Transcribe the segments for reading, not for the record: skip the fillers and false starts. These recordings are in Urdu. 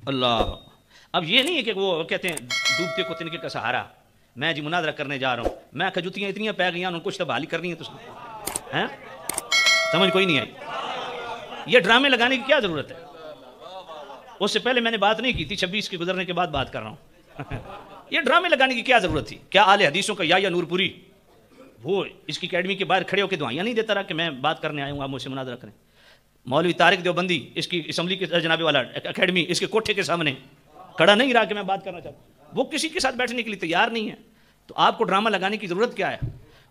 اللہ. اب یہ نہیں ہے کہ وہ کہتے ہیں ڈوبتے کو تنکے کا سہارا. میں جی مناظرہ کرنے جا رہا ہوں, میں کہ جتیاں اتنی پی گئی ان کچھ تو بحالی کرنی ہے تو ہیں, سمجھ کوئی نہیں آئی. یہ ڈرامے لگانے کی کیا ضرورت ہے؟ اس سے پہلے میں نے بات نہیں کی تھی, 26 کے گزرنے کے بعد بات کر رہا ہوں. یہ ڈرامے لگانے کی کیا ضرورت تھی؟ کیا اہل حدیثوں کا یا نور پوری وہ اس کی اکیڈمی کے باہر کھڑے ہو کے دعائیاں نہیں دیتا رہا کہ میں بات کرنے آیا ہوں, آپ مجھ سے مناظرہ کریں؟ مولوی طارق دیوبندی اس کی اسمبلی کے جناب والا اکیڈمی اس کے کوٹھے کے سامنے کھڑا نہیں رہا کہ میں بات کرنا چاہتا ہوں. وہ کسی کے ساتھ بیٹھنے کے لیے تیار نہیں ہے. تو آپ کو ڈرامہ لگانے کی ضرورت کیا ہے؟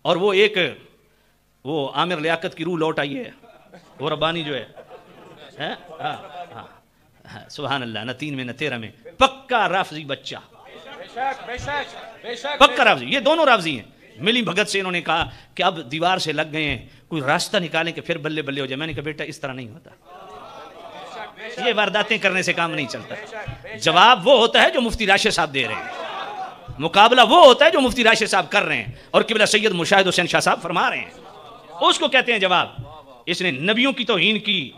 اور وہ ایک وہ عامر لیاقت کی روح لوٹ آئی ہے, وہ ربانی جو ہے, سبحان اللہ, نہ 3 میں نہ 13 میں, پکا رافضی بچہ, پکا رافضی. یہ دونوں رافضی ہیں. ملی بھگت سے انہوں نے کہا کہ اب دیوار سے لگ گئے ہیں, کوئی راستہ نکالیں کہ پھر بلے بلے ہو جائے. میں نے کہا بیٹا اس طرح نہیں ہوتا, یہ وارداتیں کرنے سے کام نہیں چلتا. جواب وہ ہوتا ہے جو مفتی راشد صاحب دے رہے ہیں, مقابلہ وہ ہوتا ہے جو مفتی راشد صاحب کر رہے ہیں اور قبلہ سید مشاہد حسین شاہ صاحب فرما رہے ہیں. اس کو کہتے ہیں جواب. اس نے نبیوں کی توہین کی,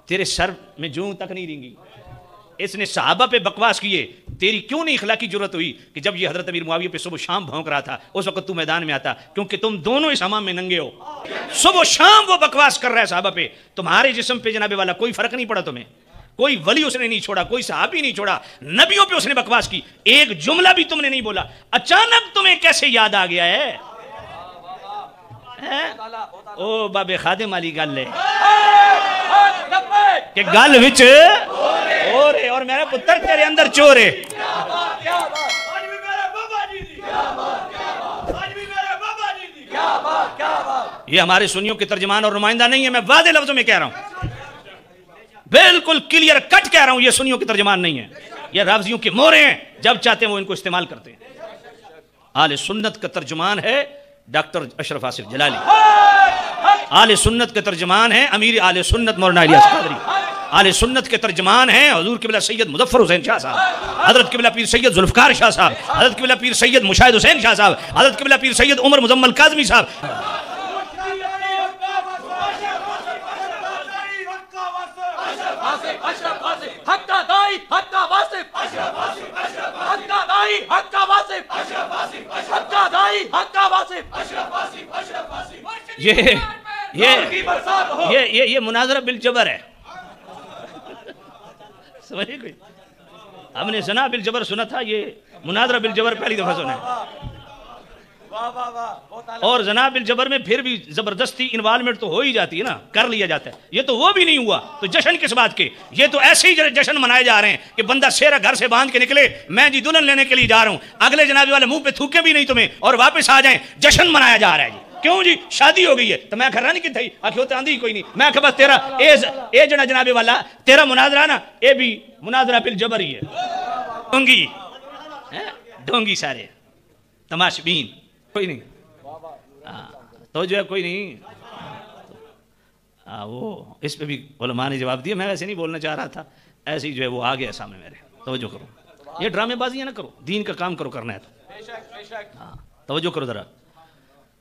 تیرے سر میں جوں تک نہیں رینگی. اس نے صحابہ پہ بکواس کیے, تیری کیوں نہیں اخلاقی جرت ہوئی کہ جب یہ حضرت امیر معاویہ پہ صبح شام بھونک رہا تھا اس وقت تو میدان میں آتا, کیونکہ تم دونوں اس حمام میں ننگے ہو. صبح شام وہ بکواس کر رہا ہے صحابہ پہ, تمہارے جسم پہ جناب والا کوئی فرق نہیں پڑا تمہیں. کوئی ولی اس نے نہیں چھوڑا, کوئی صحابی نہیں چھوڑا, نبیوں پہ اس نے بکواس کی, ایک جملہ بھی تم نے نہیں بولا. اچانک تمہیں کیسے یاد آ گیا ہے؟ او بابے خادم علی گل ہے کہ گل وچ اور میرا پتر تیرے اندر چور ہے. یہ ہمارے سنیوں کے ترجمان اور نمائندہ نہیں ہے, میں واضح لفظوں میں کہہ رہا ہوں, بالکل کلیئر کٹ کہہ رہا ہوں, یہ سنیوں کے ترجمان نہیں ہے, یہ رافضیوں کے مورے ہیں, جب چاہتے ہیں وہ ان کو استعمال کرتے ہیں. اہل سنت کا ترجمان ہے ڈاکٹر اشرف آصف جلالی, اہل سنت کے ترجمان ہیں امیر اہل سنت مولانا الیاس قادری, اہل سنت کے ترجمان ہیں حضور قبلہ سید مظفر حسین شاہ صاحب, حضرت قبلہ پیر سید ذوالفقار شاہ صاحب, حضرت قبلہ پیر سید مشاہد حسین شاہ صاحب, حضرت قبلہ پیر سید عمر مزمل کاظمی صاحب. یہ مناظرہ بالجبر ہے, سمجھے کوئی؟ ہم نے سنا بالجبر سنا تھا, یہ مناظرہ بالجبر پہلی دفعہ سنا ہے. اور جناب بالجبر میں پھر بھی زبردستی انوالمنٹ تو ہو ہی جاتی ہے نا, کر لیا جاتا ہے. یہ تو وہ بھی نہیں ہوا, تو جشن کس بات کے؟ یہ تو ایسے ہی جشن منائے جا رہے ہیں کہ بندہ سیرا گھر سے باندھ کے نکلے, میں جی دلہن لینے کے لیے جا رہا ہوں, اگلے جناب والے منہ پہ تھوکے بھی نہیں تمہیں اور واپس آ جائیں, جشن منایا جا رہا ہے جی. کیوں جی شادی ہو گئی ہے؟ تو میں گھر نہیں کی تھی, آخی ہوتے آندھی کوئی نہیں. میں کہ بس تیرا اے جنا جناب والا تیرا مناظرہ نا, اے بھی مناظرہ بالجبر ہی ہے. ڈونگی ڈونگی سارے تماش بین, کوئی نہیں تو جو ہے کوئی نہیں. وہ اس پہ بھی علماء نے جواب دیا, میں ویسے نہیں بولنا چاہ رہا تھا, ایسے ہی جو ہے وہ آ گیا سامنے میرے. توجہ کرو, یہ ڈرامے بازیاں نہ کرو, دین کا کام کرو, کرنا ہے تو توجہ کرو ذرا.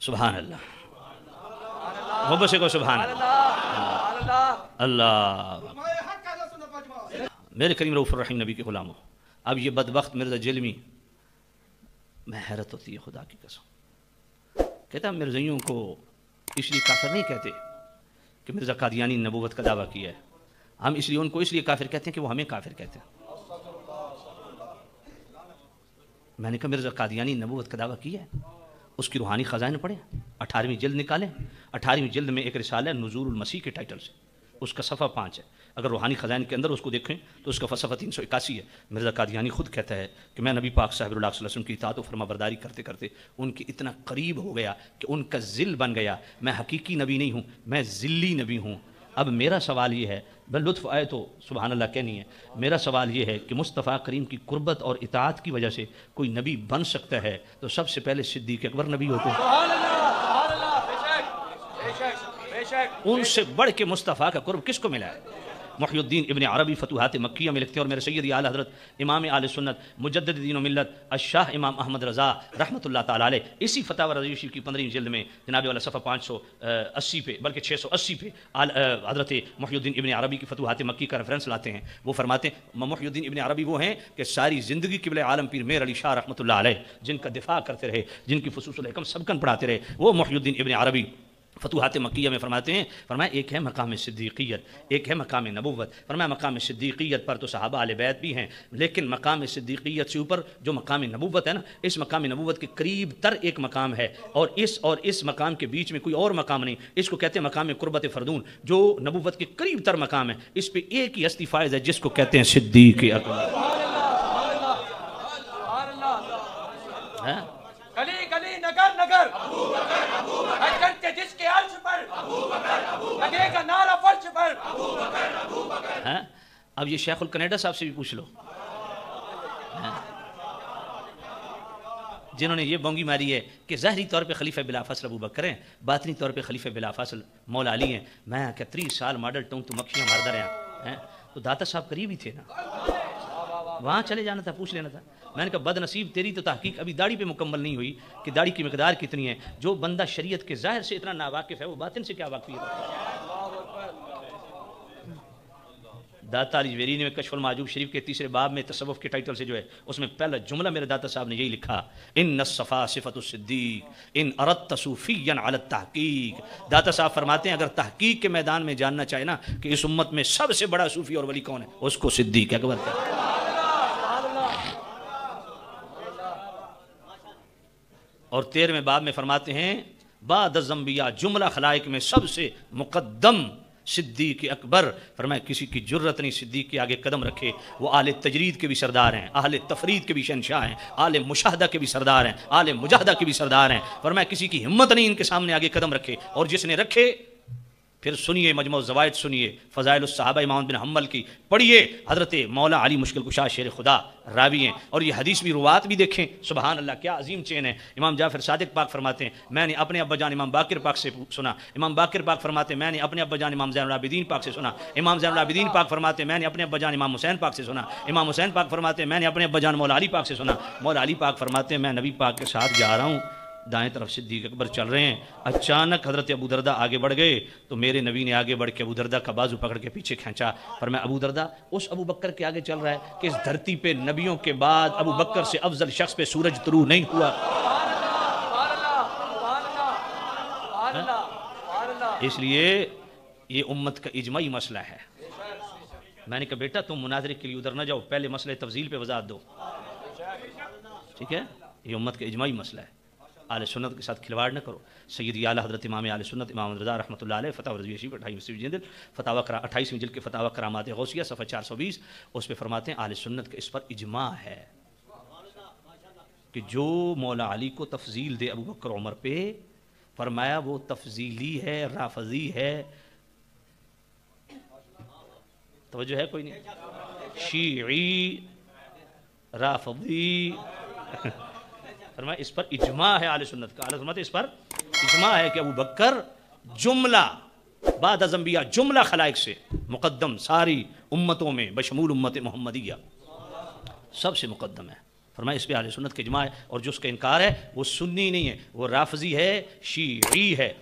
سبحان اللہ, محبت سے کو سبحان اللہ. اللہ میرے کریم رؤوف الرحیم نبی کے غلاموں, اب یہ بدبخت مرزا جلمی, میں حیرت ہوتی ہے خدا کی قسم. کہتا ہے مرزائیوں کو اس لیے کافر نہیں کہتے کہ مرزا قادیانی نبوت کا دعویٰ کیا ہے, ہم اس لیے ان کو اس لیے کافر کہتے ہیں کہ وہ ہمیں کافر کہتے ہیں. میں نے کہا مرزا قادیانی نبوت کا دعویٰ کیا ہے, اس کی روحانی خزائن پڑھیں, 18ویں جلد نکالیں. 18ویں جلد میں ایک رسالہ ہے نزول المسیح کے ٹائٹل سے, اس کا صفحہ 5 ہے. اگر روحانی خزائن کے اندر اس کو دیکھیں تو اس کا صفحہ 381 ہے. مرزا قادیانی خود کہتا ہے کہ میں نبی پاک صاحب اللہ صلی اللہ علیہ وسلم کی اطاعت و فرما برداری کرتے کرتے ان کے اتنا قریب ہو گیا کہ ان کا ذل بن گیا. میں حقیقی نبی نہیں ہوں, میں ذلی نبی ہوں. اب میرا سوال یہ ہے, بل لطف آئے تو سبحان اللہ کہنی ہے, میرا سوال یہ ہے کہ مصطفیٰ کریم کی قربت اور اطاعت کی وجہ سے کوئی نبی بن سکتا ہے تو سب سے پہلے صدیق اکبر نبی ہوتے ہیں. ان سے بڑھ کے مصطفیٰ کا قرب کس کو ملا ہے؟ محی الدین ابن عربی فتوحات مکیہ میں لکھتے ہیں، اور میرے سیدی اعلیٰ حضرت امام اہل سنت مجدد دین و ملت الشاہ امام احمد رضا رحمۃ اللہ تعالیٰ علیہ اسی فتاوی رضوی شریف کی 15ویں جلد میں جناب والا صفحہ 580 پہ بلکہ 680 پہ حضرت محی الدین ابن عربی کی فتوحات مکی کا ریفرنس لاتے ہیں. وہ فرماتے ہیں محی الدین ابن عربی وہ ہیں کہ ساری زندگی قبلہ عالم پیر میر علی شاہ رحمۃ اللہ علیہ جن کا دفاع کرتے رہے، جن کی فصوص الحکم سبکن پڑھاتے رہے، وہ محی الدین ابن عربی فتوحات مکیہ میں فرماتے ہیں، فرمایا ایک ہے مقام صدیقیت، ایک ہے مقام نبوت. فرمایا مقام صدیقیت پر تو صحابہ اہل بیت بھی ہیں، لیکن مقام صدیقیت سے اوپر جو مقام نبوت ہے نا، اس مقام نبوت کے قریب تر ایک مقام ہے، اور اس مقام کے بیچ میں کوئی اور مقام نہیں. اس کو کہتے ہیں مقام قربت فردون، جو نبوت کے قریب تر مقام ہے. اس پہ ایک ہی ہستی فائز ہے جس کو کہتے ہیں صدیق اکبر. گلی گلی نگر نگر کرتے جس کے عرش پر لگے گا نعرہ فرش پر. اب یہ شیخ الکنیڈا صاحب سے بھی پوچھ لو، جنہوں نے یہ بونگی ماری ہے کہ ظاہری طور پہ خلیفہ بلا فصل ابو بکر ہیں، باطنی طور پہ خلیفہ بلا فصل مولا علی ہیں. میں کہ 30 سال ماڈل ٹون تو مکھیاں ماردہ رہے ہیں، تو داتا صاحب قریب ہی تھے نا، وہاں چلے جانا تھا، پوچھ لینا تھا. میں نے کہا بد نصیب تیری تو تحقیق ابھی داڑھی پہ مکمل نہیں ہوئی کہ داڑھی کی مقدار کتنی ہے. جو بندہ شریعت کے ظاہر سے اتنا ناواقف ہے وہ باطن سے کیا واقفیت ہے. داتا علی جویری نے کشف المعجوب شریف کے 3 باب میں تصوف کے ٹائٹل سے جو ہے اس میں پہلا جملہ میرے داتا صاحب نے یہی لکھا، ان الصفا صفت الصدیق ان اردت صوفیا علی التحقیق. داتا صاحب فرماتے ہیں اگر تحقیق کے میدان میں جاننا چاہے نا کہ اس امت میں سب سے بڑا صوفی اور ولی کون ہے، اس کو صدیق اکبر کہتے ہیں. اور 13ویں باب میں فرماتے ہیں بعد الانبیاء جملہ خلائق میں سب سے مقدم صدیق اکبر. فرمایا کسی کی جرت نہیں صدیق کے آگے قدم رکھے. وہ اہل تجرید کے بھی سردار ہیں، اہل تفرید کے بھی شہنشاہ ہیں، اہل مشاہدہ کے بھی سردار ہیں، اہل مجاہدہ کے بھی سردار ہیں. فرمایا کسی کی ہمت نہیں ان کے سامنے آگے قدم رکھے. اور جس نے رکھے پھر سنیے مجموع الزوائد، سنیے فضائل الصحابہ امام بن حنبل کی پڑھیے. حضرت مولا علی مشکل کشا شیر خدا راوی ہیں، اور یہ حدیث بھی روات بھی دیکھیں. سبحان اللہ کیا عظیم چین ہے. امام جعفر صادق پاک فرماتے ہیں میں نے اپنے ابا جان امام باقر پاک سے سنا. امام باقر پاک فرماتے ہیں میں نے اپنے ابا جان امام زین العابدین پاک سے سنا. امام زین العابدین پاک فرماتے ہیں میں نے اپنے ابا جان امام حسین پاک سے سنا. امام حسین پاک فرماتے ہیں میں نے اپنے ابا جان مولا علی پاک سے سنا. مولا علی پاک فرماتے ہیں میں نبی پاک کے ساتھ جا رہا ہوں، دائیں طرف صدیق اکبر چل رہے ہیں. اچانک حضرت ابو دردہ آگے بڑھ گئے تو میرے نبی نے آگے بڑھ کے ابو دردہ کا بازو پکڑ کے پیچھے کھینچا. پر میں ابو دردہ اس ابو بکر کے آگے چل رہا ہے کہ اس دھرتی پہ نبیوں کے بعد ابو بکر سے افضل شخص پہ سورج طلوع نہیں ہوا. اس لیے یہ امت کا اجماعی مسئلہ ہے. میں نے کہا بیٹا تم مناظرے کے لیے ادھر نہ جاؤ، پہلے مسئلہ تفضیل پہ وضاحت دو، ٹھیک ہے؟ یہ امت کا اجماعی مسئلہ ہے. اہل سنت کے ساتھ کھلواڑ نہ کرو. سیدی اعلیٰ حضرت امام اہل سنت امام رضا رحمۃ اللہ علیہ فتاوی رضویہ شریف 28ویں جلد کے فتاوی کرامات غوثیہ صفحہ 420 اس پہ فرماتے ہیں اہل سنت کا اس پر اجماع ہے کہ جو مولا علی کو تفضیل دے ابو بکر عمر پہ، فرمایا وہ تفضیلی ہے، رافضی ہے. توجہ ہے کوئی نہیں؟ شیعی، رافضی. فرمایا اس پر اجماع ہے اہل سنت کا. اہل سنت اس پر اجماع ہے کہ ابو بکر جملہ بعد از انبیاء جملہ خلائق سے مقدم، ساری امتوں میں بشمول امت محمدیہ سب سے مقدم ہے. فرمایا اس پہ اہل سنت کا اجماع ہے. اور جو اس کا انکار ہے وہ سنی نہیں ہے، وہ رافضی ہے، شیعی ہے.